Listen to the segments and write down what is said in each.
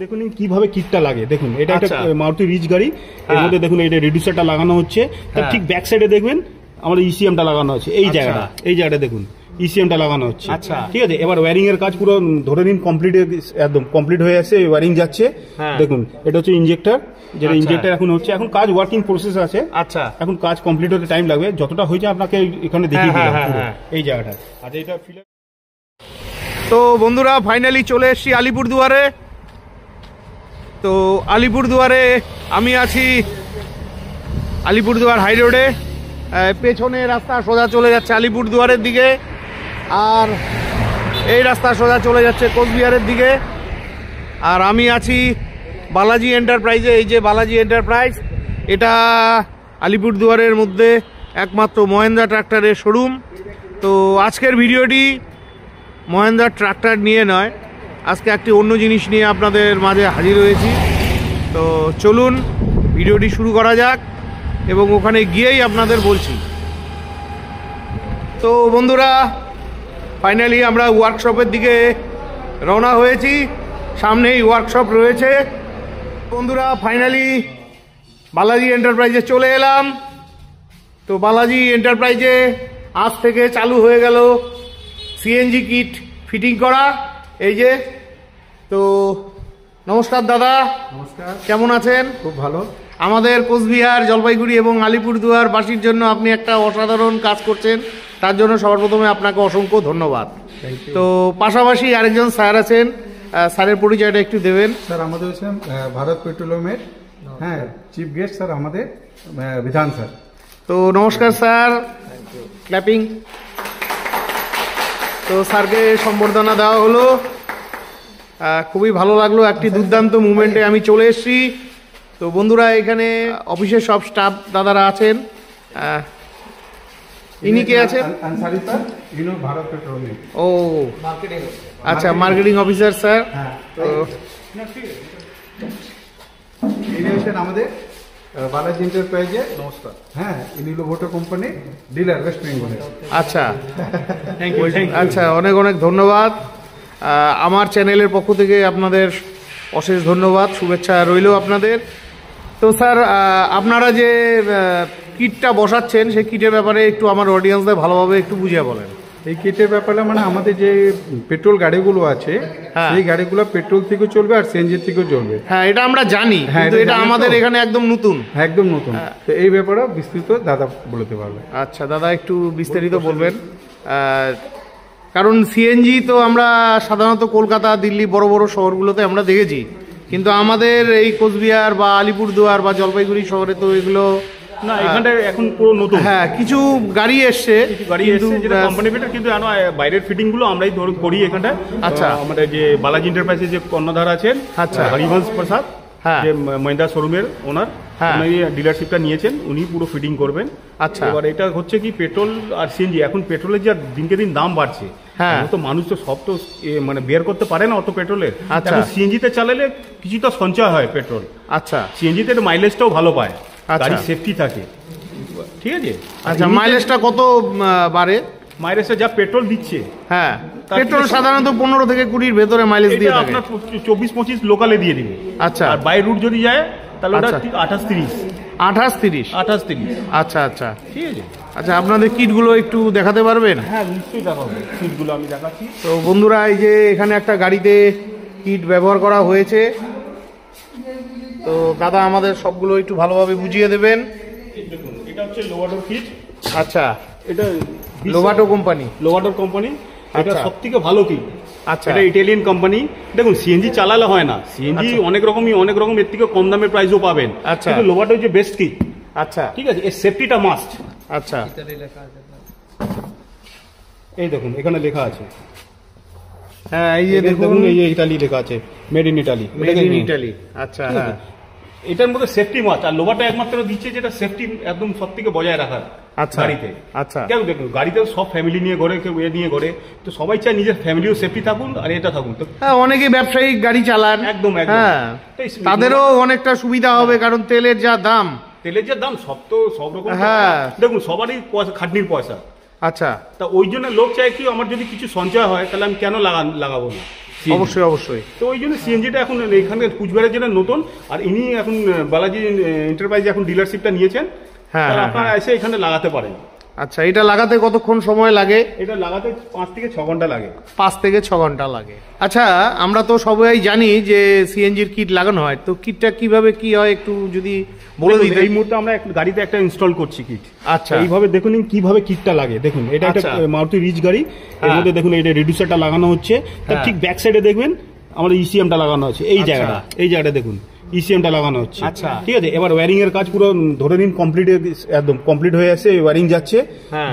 দেখুন কিভাবে কিটটা লাগে, দেখুন এটা একটা মারুতি রিচ গাড়ি, এর মধ্যে দেখুন এটা রিডিউসারটা লাগানো হচ্ছে, তার ঠিক ব্যাক সাইডে দেখবেন আমাদের ইসিএমটা লাগানো আছে, এই জায়গাটা দেখুন ইসিএমটা লাগানো হচ্ছে। আচ্ছা ঠিক আছে, এবার ওয়্যারিং এর কাজ পুরো ধরে নিন কমপ্লিট, একদম কমপ্লিট হয়ে আসছে, ওয়্যারিং যাচ্ছে। দেখুন এটা হচ্ছে ইনজেক্টর, যেটা ইনজেক্টর এখন হচ্ছে, এখন কাজ ওয়ার্কিং প্রসেস আছে। আচ্ছা এখন কাজ কমপ্লিট হতে টাইম লাগবে, যতটা হয়েছে আপনাকে এখানে দেখিয়ে দিলাম এই জায়গাটা। আচ্ছা এটা তো বন্ধুরা ফাইনালি চলে এসেছি আলিপুরদুয়ারে। তো আলিপুরদুয়ারে আমি আছি আলিপুরদুয়ার হাই রোডে, পেছনে রাস্তা সোজা চলে যাচ্ছে আলিপুরদুয়ারের দিকে, আর এই রাস্তা সোজা চলে যাচ্ছে কোচবিহারের দিকে। আর আমি আছি বালাজি এন্টারপ্রাইজে। এই যে বালাজি এন্টারপ্রাইজ, এটা আলিপুরদুয়ারের মধ্যে একমাত্র মহেন্দ্রা ট্রাক্টরের শোরুম। তো আজকের ভিডিওটি মহেন্দ্রা ট্রাক্টর নিয়ে নয়, আজকে একটি অন্য জিনিস নিয়ে আপনাদের মাঝে হাজির হয়েছি। তো চলুন ভিডিওটি শুরু করা যাক এবং ওখানে গিয়েই আপনাদের বলছি। তো বন্ধুরা ফাইনালি আমরা ওয়ার্কশপের দিকে রওনা হয়েছি, সামনেই ওয়ার্কশপ রয়েছে। বন্ধুরা ফাইনালি বালাজি এন্টারপ্রাইজে চলে এলাম। তো বালাজি এন্টারপ্রাইজে আজ থেকে চালু হয়ে গেল সিএনজি কিট ফিটিং করা। এই যে, তো নমস্কার দাদা। নমস্কার, কেমন আছেন? খুব ভালো। আমাদের কোচবিহার, জলপাইগুড়ি এবং আলিপুরদুয়ার বাসীর জন্য আপনি একটা অসাধারণ কাজ করছেন, তার জন্য সবার প্রথমে আপনাকে অসংখ্য ধন্যবাদ। তো পাশাপাশি আরেকজন স্যার আছেন, স্যারের পরিচয়টা একটু দেবেন। স্যার আমাদের হচ্ছেন ভারত পেট্রোলিয়ামের চিফ গেস্ট স্যার, আমাদের বিধান স্যার। তো নমস্কার স্যার, ক্ল্যাপিং। তো স্যারকে সম্বর্ধনা দেওয়া হলো, খুবই ভালো লাগলো, একটি দুর্দান্ত মুভমেন্টে আমি চলে এসেছি। তো বন্ধুরা এখানে অফিসের সব স্টাফ দাদারা আছেন। ইনি কে আছেন? আনসারি স্যার, ইনি ভারত পেট্রোলিয়াম। ও আচ্ছা, মার্কেটিং অফিসার স্যার। তো ইনি হচ্ছেন আমাদের বালাজি এন্টারপ্রাইজে। নমস্কার। হ্যাঁ, ইনি লোবোটো কোম্পানি ডিলার ওয়েস্ট বেঙ্গলের। আচ্ছা আচ্ছা, অনেক অনেক ধন্যবাদ। আমার চ্যানেলের পক্ষ থেকে আপনাদের অশেষ ধন্যবাদ, শুভেচ্ছা রইল আপনাদের। তো স্যার আপনারা যে কিটটা বসাচ্ছেন সেই কিটের ব্যাপারে একটু আমার অডিয়েন্সদের ভালোভাবে একটু বুঝিয়ে বলেন। এই কিটের ব্যাপারে মানে আমাদের যে পেট্রোল গাড়িগুলো আছে, সেই গাড়িগুলো পেট্রোল থেকেও চলবে আর সিএনজি থেকেও চলবে। হ্যাঁ, এটা আমরা জানি, কিন্তু এটা আমাদের এখানে একদম নতুন। একদম নতুন। তো এই ব্যাপারে বিস্তৃত দাদা বলতে পারবে। আচ্ছা দাদা, একটু বিস্তারিত বলবেন। কারণ সিএনজি তো আমরা সাধারণত কলকাতা, দিল্লি, বড় বড় শহরগুলোতে আমরা দেখেছি, কিন্তু আমাদের এই কোচবিহার বা আলিপুরদুয়ার বা জলপাইগুড়ি শহরে তো এগুলো না, এখানটা এখন পুরো নতুন। হ্যাঁ, কিছু গাড়ি এসছে, যেটা কোম্পানি ফিটার, কিন্তু বাইরের ফিটিং গুলো আমরাই করি এখানটা। আচ্ছা, আমাদের যে বালাজি এন্টারপ্রাইজের যে কর্ণধার আছেন, আচ্ছা হরিবংশ প্রসাদ, যে মহিন্দ্রা শোরুমের ওনার, উনি ডিলারশিপটা নিয়েছেন, উনি পুরো ফিটিং করবেন। আচ্ছা, এবার এটা হচ্ছে কি পেট্রোল আর সিএনজি, এখন পেট্রোলের যা দিনকে দিন দাম বাড়ছে, তো মানুষ তো সব তো মানে বের করতে পারে না অত পেট্রোলের। আচ্ছা, সিএনজিতে চালালে কিছুটা সঞ্চয় হয় পেট্রোল। আচ্ছা, সিএনজিতে মাইলেজটাও ভালো পায়, গাড়ি সেফটি থাকে। ঠিক আছে। আচ্ছা, মাইলেজটা কত বাড়ে? মাইলেজটা যা পেট্রোল দিচ্ছে, হ্যাঁ পেট্রোল সাধারণত 15 থেকে 20 ভেতরে মাইলেজ দিয়ে থাকে। আপনার 24-25 লোকালে দিয়ে দিবে। আচ্ছা, আর বাই রুট যদি যায় তাহলে ওটা 28-30। 28-30। আচ্ছা আচ্ছা, ঠিক আছে। আচ্ছা, আপনাদের কিটগুলো একটু দেখাতে পারবেন? হ্যাঁ নিশ্চয়ই দেখাবো, কিটগুলো আমি দেখাচ্ছি। তো বন্ধুরা এই যে এখানে একটা গাড়িতে কিট ব্যবহার করা হয়েছে, তো দাদা আমাদের সবগুলো একটু ভালোভাবে বুঝিয়ে দেবেন। দেখুন, এটা হচ্ছে লোবাটো কিট। আচ্ছা, এটা লোবাটো কোম্পানি। এটা সবথেকে ভালো কিট। আচ্ছা, এটা ইটালিয়ান কোম্পানি। দেখুন, সিএনজি চালালে হয় না, সিএনজি অনেক রকম এর থেকে কম দামের প্রাইসও পাবেন। আচ্ছা, কিন্তু লোবাটো যে বেস্ট কিট। আচ্ছা, ঠিক আছে, এর সেফটিটা মাস্ট। আচ্ছা, এই দেখুন এখানে লেখা আছে। হ্যাঁ, এই যে দেখুন, এই যে ইটালি লেখা আছে, মেড ইন ইটালি। আচ্ছা, হ্যাঁ, এটার মধ্যে সেফটি মাস্ট। আর লোবাটো একমাত্র দিচ্ছে যেটা সেফটি একদম সব থেকে বজায় রাখার গাড়িতে। আচ্ছা, কেন দেখুন, গাড়িতে সব ফ্যামিলি নিয়ে ঘরে, কেউ এ নিয়ে ঘরে, তো সবাই চায় নিজের ফ্যামিলিও সেফটি থাকুন আর এটা থাকুন। তো হ্যাঁ, অনেকে ব্যবসায়িক গাড়ি চালান, একদম, হ্যাঁ, তাদেরও অনেকটা সুবিধা হবে, কারণ তেলের যা দাম সব তো সব রকম। হ্যাঁ, দেখুন সবারই খাটনির পয়সা। আচ্ছা, তা ওই জন্য লোক চায় কি আমার যদি কিছু সঞ্চয় হয় তাহলে আমি কেন লাগাবো না। অবশ্যই অবশ্যই। তো ওই জন্য সিএনজিটা এখন এখানে কুচবিহারের জন্য নতুন, আর ইনি এখন বালাজি এন্টারপ্রাইজ এখন ডিলারশিপটা নিয়েছেন। হ্যাঁ, আপনারা এসে এখানে লাগাতে পারেন। আচ্ছা, এটা লাগাতে কতক্ষণ সময় লাগে? এটা লাগাতে 5 থেকে 6 ঘন্টা লাগে। 5 থেকে 6 ঘন্টা লাগে। আচ্ছা, আমরা তো সবাই জানি যে সিএনজির কিট লাগানো হয়, তো কিটটা কিভাবে কি হয় একটু যদি বলে দিতে। এই মুহূর্তে আমরা গাড়িতে একটা ইনস্টল করছি কিট। আচ্ছা, এইভাবে দেখুন কিভাবে কিটটা লাগে। দেখুন এটা একটা মারুতি রিচ গাড়ি, এর মধ্যে দেখুন এটা রিডিউসারটা লাগানো হচ্ছে, তার ঠিক ব্যাক সাইডে দেখবেন আমাদের ইসিএমটা লাগানো আছে। এই জায়গাটা দেখুন ইসিএমটা লাগানো হচ্ছে। আচ্ছা, ঠিক আছে। এবার ওয়্যারিং এর কাজ পুরো ধরে নিন কমপ্লিট, একদম কমপ্লিট হয়ে আসছে, ওয়্যারিং যাচ্ছে।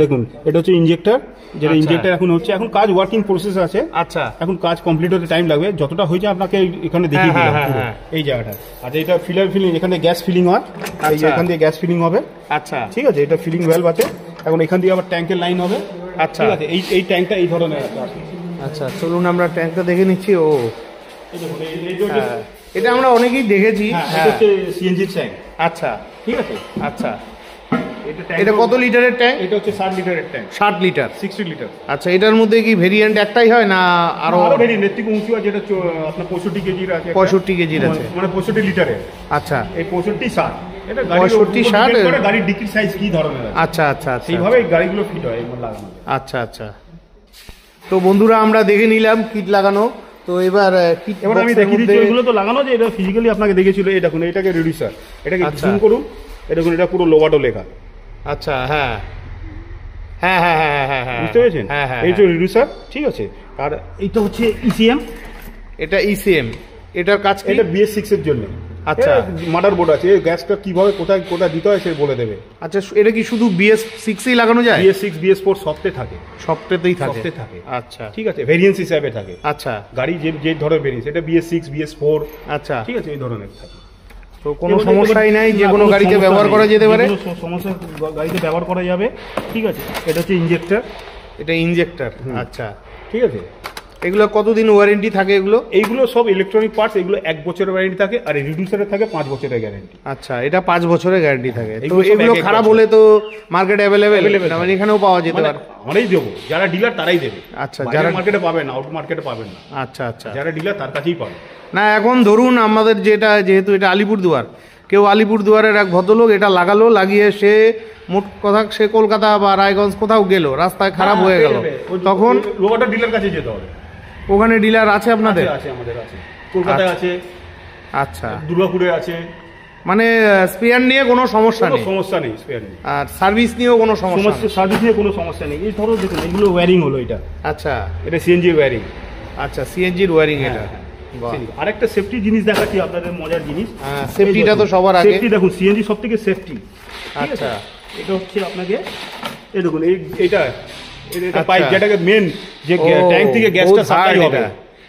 দেখুন এটা হচ্ছে ইনজেক্টর, যেটা ইনজেক্টর এখন হচ্ছে, এখন কাজ ওয়ার্কিং প্রসেস আছে। আচ্ছা, এখন কাজ কমপ্লিট হতে টাইম লাগবে, যতটা হয়েছে আপনাকে এখানে দেখিয়ে দিলাম এই জায়গাটা। আচ্ছা, এটা ফিলিং, এখানে গ্যাস ফিলিং হয়, এখান দিয়ে গ্যাস ফিলিং হবে। আচ্ছা, ঠিক আছে। এটা ফিলিং ভ্যালভ আছে, এখন এখান দিয়ে আবার ট্যাঙ্কের লাইন হবে। আচ্ছা, ঠিক আছে। এই ট্যাঙ্কটা এই ধরনের আছে। আচ্ছা, চলুন আমরা ট্যাঙ্কটা দেখে নিচ্ছি। ও এটা আমরা অনেকেই দেখেছি। CNG tank. আচ্ছা, ঠিক আছে। আচ্ছা, এটা কত লিটারের ট্যাঙ্ক? এটা হচ্ছে 60 লিটারের ট্যাঙ্ক। 60 litre, 60 litre. আচ্ছা, এটার মধ্যে কি ভেরিয়েন্ট একটাই হয় না আরো ভেরিয়েন্ট? এর থেকে উঁচু আছে, যেটা আপনার 65 কেজির আছে। 65 কেজির আছে, মানে 65 লিটারের। আচ্ছা, এই 65-60 এটা 65-60 করে গাড়ির ডিকির সাইজ কি ধরনের আছে। আচ্ছা আচ্ছা আচ্ছা, সেইভাবে এই গাড়িগুলো ফিট হয় এর লাগানো। আচ্ছা আচ্ছা। তো বন্ধুরা আমরা দেখে নিলাম কিট লাগানো। তো এবার আমি দেখিয়ে দিচ্ছি এগুলো তো লাগানো, যে এটা ফিজিক্যালি আপনাকে দেখেছিল। এই দেখুন এটাকে রিডিউসার, এটাকে জুম করুন। এই দেখুন এটা পুরো লোবাটো লেখা। আচ্ছা, হ্যাঁ হ্যাঁ হ্যাঁ হ্যাঁ হ্যাঁ হ্যাঁ, বুঝতে পেরেছেন? এই যে রিডিউসার, ঠিক আছে। আর এইটা হচ্ছে ইসিএম। এটা ইসিএম, এটার কাজ এটা BS6 এর জন্য। আচ্ছা, মাদার বোর্ড আছে, এই গ্যাসটা কিভাবে কোথায় দিতে হয় সে বলে দেবে। আচ্ছা, এটা কি শুধু BS6ই লাগানো যায়? BS6 BS4 সবতে থাকে, সবটাতেই থাকে। আচ্ছা, ঠিক আছে। ভেরিয়েন্স হিসাবে থাকে। আচ্ছা, গাড়ি যে ধরনের ভেরিয়েন্স, এটা BS6 BS4। আচ্ছা, ঠিক আছে, এই ধরনের থাকে। তো কোনো সমস্যাই নাই, যে কোনো গাড়িতে ব্যবহার করা যেতে পারে। সমস্যা গাড়িতে ব্যবহার করা যাবে। ঠিক আছে। এটা হচ্ছে ইনজেক্টর। এটা ইনজেক্টর। আচ্ছা, ঠিক আছে। এগুলো কতদিন ওয়ারেন্টি থাকে? এইগুলো সব ইলেকট্রনিক পার্টস, এগুলো 1 বছরের ওয়ারেন্টি থাকে, আর রিডিউসারের থাকে 5 বছরের গ্যারান্টি। আচ্ছা, এটা 5 বছরের গ্যারান্টি থাকে। তো এগুলো খারাপ হলে তো মার্কেট অ্যাভেলেবেল, মানে এখানেও পাওয়া যেতে পারে। আমরাই দেবো, যারা ডিলার তারাই দেবে। আচ্ছা, যারা মার্কেটে পাবেন না, আউট মার্কেটে পাবেন না। আচ্ছা আচ্ছা, যারা ডিলার তার কাছেই পাবেন। না, এখন ধরুন আমাদের যেহেতু এটা আলিপুরদুয়ার, কেউ আলিপুরদুয়ারের এক ভদ্রলোক এটা লাগালো, লাগিয়ে সে মোট কথা সে কলকাতা বা রায়গঞ্জ কোথাও গেল, রাস্তায় খারাপ হয়ে গেল, তখন লোকটা ডিলার কাছে যেতে হবে। ওখানে ডিলার আছে আপনাদের? আছে, আমাদের আছে, কলকাতায় আছে। আচ্ছা, দুর্গাপুরে আছে। মানে স্পেয়ার নিয়ে কোনো সমস্যা নেই? সমস্যা নেই স্পেয়ার নিয়ে। আর সার্ভিস নিয়েও কোনো সমস্যা নেই? সার্ভিস নিয়ে কোনো সমস্যা নেই। এই ধরো দেখুন এগুলো ওয়্যারিং হলো, এটা। আচ্ছা, এটা সিএনজির ওয়্যারিং। আচ্ছা, সিএনজির ওয়্যারিং এটা। আরেকটা সেফটি জিনিস দেখাচ্ছি আপনাদের, মজার জিনিস। সেফটিটা তো সবার আগে। সেফটি দেখুন, সিএনজি সবথেকে সেফটি। আচ্ছা, এটা হচ্ছে আপনাকে এই দেখুন এটা পাইপ, যেটাকে মেন যে ট্যাঙ্ক থেকে গ্যাসটা সাপ্লাই হবে।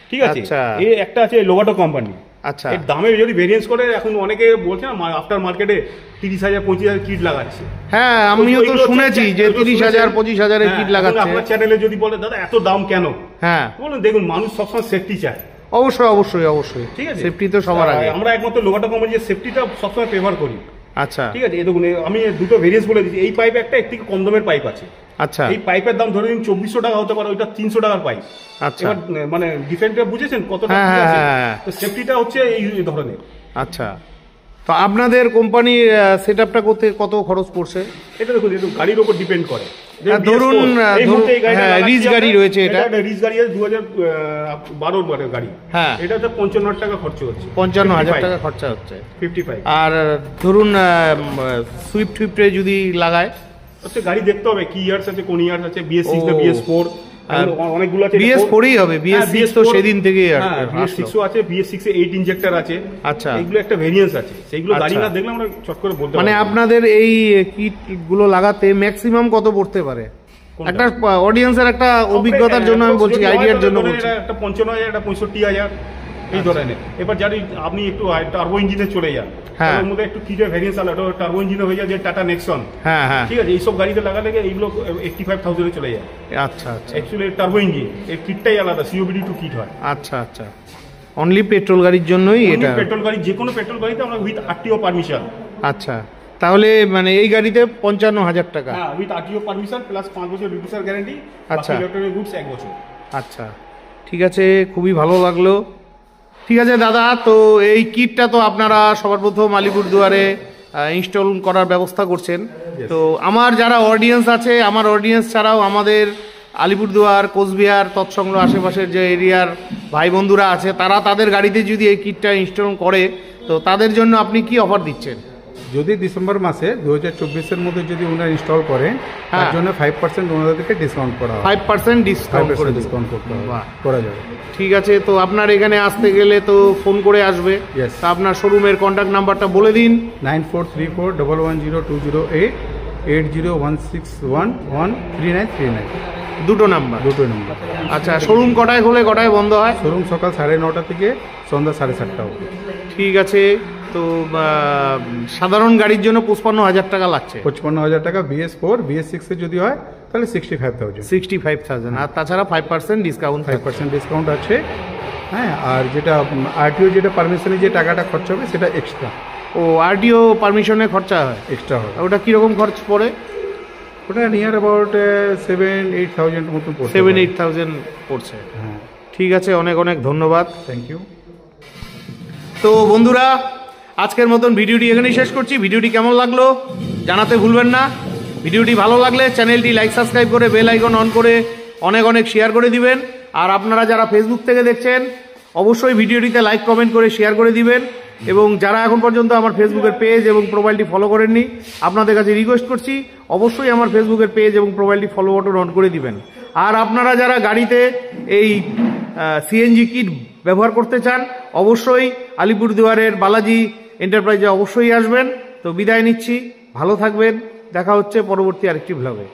ঠিক আছে। এই একটা আছে লোবাটো কোম্পানি। আচ্ছা, এর দামে যদি ভেরিয়েন্স করে, এখন অনেকে বলছে না আফটার মার্কেটে 30,000 25,000 কিট লাগাচ্ছে। হ্যাঁ, আমিও তো শুনেছি যে 30,000 25,000 এর কিট লাগাচ্ছে। আপনার চ্যানেলে যদি বলে দাদা এত দাম কেন, হ্যাঁ বলুন দেখুন মানুষ সবসময় সেফটি চায়। অবশ্যই অবশ্যই অবশ্যই, ঠিক আছে। সেফটি তো সবার আগে। আমরা একমাত্র লোবাটো কোম্পানির সেফটিটা সবসময় প্রেফার করি। আচ্ছা, ঠিক আছে। এই দেখুন আমি দুটো ভেরিয়েন্স বলে দিচ্ছি। এই পাইপ একটা, এর থেকে কম দামের পাইপ আছে। আচ্ছা, এই পাইপের দাম ধরে নিন 2400 টাকা হতে পারে, ওইটা 300 টাকার পাইপ। আচ্ছা, এবার মানে ডিফারেন্টটা বুঝেছেন কতটা কি আছে? তো সেফটিটা হচ্ছে এই ধরনের। আচ্ছা, তো আপনাদের কোম্পানির সেটআপটা করতে কত খরচ পড়ছে? এটা দেখুন, এটা গাড়ির উপর ডিপেন্ড করে। ধরুন রিচ গাড়ি রয়েছে, এটা রিচ গাড়ি আছে 2012 গাড়ি। হ্যাঁ, এটাতে 55,000 টাকা খরচ হচ্ছে। 55,000 টাকা খরচা হচ্ছে। 55। আর ধরুন সুইফটে যদি লাগায়, হচ্ছে গাড়ি দেখতে হবে কি ইয়ার্স আছে, কোন ইয়ার্স আছে, BS6 না BS4, অনেকগুলো আছে। BS4ই হবে, BS6 তো সেদিন থেকে BS6 আছে, BS6 এ 8 ইনজেক্টর আছে। আচ্ছা, এগুলো একটা ভেরিয়েন্স আছে, সেইগুলো গাড়ি না দেখলে আমরা চট করে বলতে পারবো। মানে আপনাদের এই কিট গুলো লাগাতে ম্যাক্সিমাম কত পড়তে পারে? একটা অডিয়েন্সের একটা অভিজ্ঞতার জন্য আমি বলছি, আইডিয়ার জন্য বলছি। একটা 55,000, একটা 65,000 এই ধরনের। এবার যদি আপনি একটু টার্বো ইঞ্জিনে চলে যান, তার মধ্যে একটু কিটের ভেরিয়েন্স আলাদা, টার্বো ইঞ্জিনে হয়ে যায় যে টাটা নেক্সন। হ্যাঁ হ্যাঁ, ঠিক আছে। এইসব গাড়িতে লাগালে এইগুলো 85,000 এ চলে যায়। আচ্ছা আচ্ছা, অ্যাকচুয়ালি টার্বো ইঞ্জিন এর কিটটাই আলাদা, COBD2 কিট হয়। আচ্ছা আচ্ছা, অনলি পেট্রোল গাড়ির জন্যই এটা? পেট্রোল গাড়ি, যে কোনো পেট্রোল গাড়িতে আমরা উইথ RTO পারমিশন। আচ্ছা, তাহলে মানে এই গাড়িতে 55,000 টাকা। হ্যাঁ, উইথ আরটিও পারমিশন প্লাস 5 বছর রিভিউসার গ্যারান্টি। আচ্ছা, ইলেকট্রনিক গুডস 1 বছর। আচ্ছা ঠিক আছে, খুবই ভালো লাগলো। ঠিক আছে দাদা, তো এই কিটটা তো আপনারা সবার প্রথম আলিপুরদুয়ারে ইনস্টল করার ব্যবস্থা করছেন। তো আমার যারা অডিয়েন্স আছে, আমার অডিয়েন্স ছাড়াও আমাদের আলিপুরদুয়ার, কোচবিহার তৎসংলগ্ন আশেপাশের যে এরিয়ার ভাই বন্ধুরা আছে, তারা তাদের গাড়িতে যদি এই কিটটা ইনস্টল করে, তো তাদের জন্য আপনি কি অফার দিচ্ছেন? যদি ডিসেম্বর মাসে 2024-এর মধ্যে যদি ওনারা ইনস্টল করেন, তার জন্য 5% ওনাদেরকে ডিসকাউন্ট করা হবে। 5% ডিসকাউন্ট করে ডিসকাউন্ট করতে হবে, বাহ, করা যাবে। ঠিক আছে, তো আপনার এখানে আসতে গেলে তো ফোন করে আসবে। Yes. তা আপনার শোরুমের কন্ট্যাক্ট নাম্বারটা বলে দিন। 9434110208 8016113939। দুটো নাম্বার। আচ্ছা, শোরুম কটায় খোলে, কটায় বন্ধ হয়? শোরুম সকাল 9:30 থেকে সন্ধ্যা 7:30 অবধি। ঠিক আছে, তো সাধারণ গাড়ির জন্য 55,000 টাকা লাগছে। 55,000 টাকা BS4, BS6 এ যদি হয় তাহলে 65,000। 65,000, আর তাছাড়া 5% ডিসকাউন্ট। 5% ডিসকাউন্ট আছে। হ্যাঁ, আর যেটা আরটিও যেটা পারমিশনে যে টাকাটা খরচ হবে সেটা এক্সট্রা। ও, আরটিও পারমিশনে খরচা হয়? এক্সট্রা হবে। ওটা কীরকম খরচ পড়ে? ওটা নিয়ার অ্যাবাউট 7-8,000 মতন পড়ছে। 7-8,000 পড়ছে। হ্যাঁ, ঠিক আছে, অনেক অনেক ধন্যবাদ। Thank you. তো বন্ধুরা, আজকের মতন ভিডিওটি এখানেই শেষ করছি। ভিডিওটি কেমন লাগলো জানাতে ভুলবেন না। ভিডিওটি ভালো লাগলে চ্যানেলটি লাইক, সাবস্ক্রাইব করে বেল আইকন অন করে অনেক অনেক শেয়ার করে দিবেন। আর আপনারা যারা ফেসবুক থেকে দেখছেন, অবশ্যই ভিডিওটিতে লাইক, কমেন্ট করে শেয়ার করে দিবেন। এবং যারা এখন পর্যন্ত আমার ফেসবুকের পেজ এবং প্রোফাইলটি ফলো করেননি, আপনাদের কাছে রিকোয়েস্ট করছি অবশ্যই আমার ফেসবুকের পেজ এবং প্রোফাইলটি ফলো বাটন অন করে দিবেন। আর আপনারা যারা গাড়িতে এই সিএনজি কিট ব্যবহার করতে চান, অবশ্যই আলিপুরদুয়ারের বালাজি এন্টারপ্রাইজে অবশ্যই আসবেন। তো বিদায় নিচ্ছি, ভালো থাকবেন, দেখা হচ্ছে পরবর্তী আরেকটি ব্লগে।